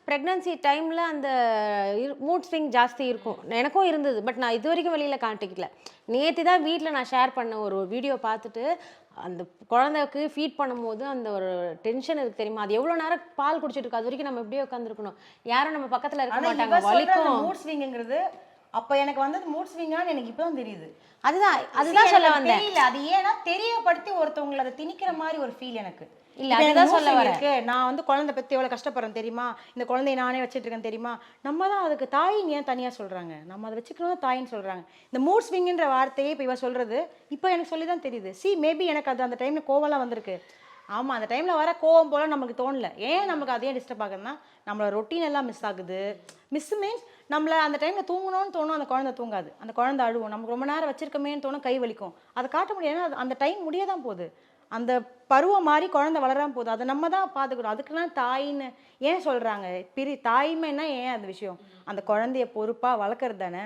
Pregnancy டைமில் அந்த mood swing ஜாஸ்தி இருக்கும். எனக்கும் இருந்தது. பட் நான் இது வரைக்கும் வெளியில் காட்டிக்கல. நேற்று தான் வீட்டில் நான் ஷேர் பண்ண ஒரு வீடியோ பார்த்துட்டு அந்த குழந்தைக்கு ஃபீட் பண்ணும்போது அந்த ஒரு டென்ஷன் இருக்கு தெரியுமா? அது எவ்வளோ நேரம் பால் குடிச்சிட்டு இருக்கு, அது வரைக்கும் நம்ம எப்படியே உட்காந்துருக்கணும். யாரும் நம்ம பக்கத்தில் இருக்க மாட்டாங்க. வலிக்கும். மூட் ஸ்விங்ங்கிறது அப்ப எனக்கு வந்தது மூட் ஸ்விங்கான்னு எனக்கு இப்பதான் தெரியுது. அதுதான் சொல்ல வந்தேன். தெரியல அது ஏன்னா தெரியப்படுத்தி ஒருத்தவங்களை அதை திணிக்கிற மாதிரி ஒரு ஃபீல் எனக்கு இல்ல. அதுதான் சொல்ல வரேன். நான் வந்து குழந்தை பத்தி எவ்வளவு கஷ்டப்படுறேன் தெரியுமா, இந்த குழந்தைய நானே வச்சுட்டு இருக்கேன் தெரியுமா. நம்ம தான் அதுக்கு தாயின்னு ஏன் தனியா சொல்றாங்க, நம்ம அதை வச்சுக்கணும் தாயின்னு சொல்றாங்க. இந்த மூட் ஸ்விங்ன்ற வார்த்தையே இப்ப இவ சொல்றது இப்ப எனக்கு சொல்லிதான் தெரியுது. மேபி எனக்கு அது அந்த டைம்ல கோவம்லாம் வந்திருக்கு. ஆமா, அந்த டைம்ல வர கோவம் போல நமக்கு தோணல. ஏன் நமக்கு அதே டிஸ்டர்ப் ஆகுதுன்னா நம்மளோட ரொட்டீன் எல்லாம் மிஸ் ஆகுது. மிஸ் மீன்ஸ் நம்மள அந்த டைம்ல தூங்கணும்னு தோணும், அந்த குழந்தை தூங்காது, அந்த குழந்தை அழுவும், நமக்கு ரொம்ப நேரம் வச்சிருக்கமேன்னு தோணும், கை வலிக்கும். அதை காட்ட முடியாது. அந்த டைம் முடியதான் போகுது. அந்த பருவம் மாதிரி குழந்தை வளராம போகுது. அதை நம்ம தான் பார்த்துக்கணும். அதுக்குலாம் தாயின்னு ஏன் சொல்றாங்க? தாய்மைன்னா ஏன் அந்த விஷயம்? அந்த குழந்தைய பொறுப்பா வளர்க்கறது தானே.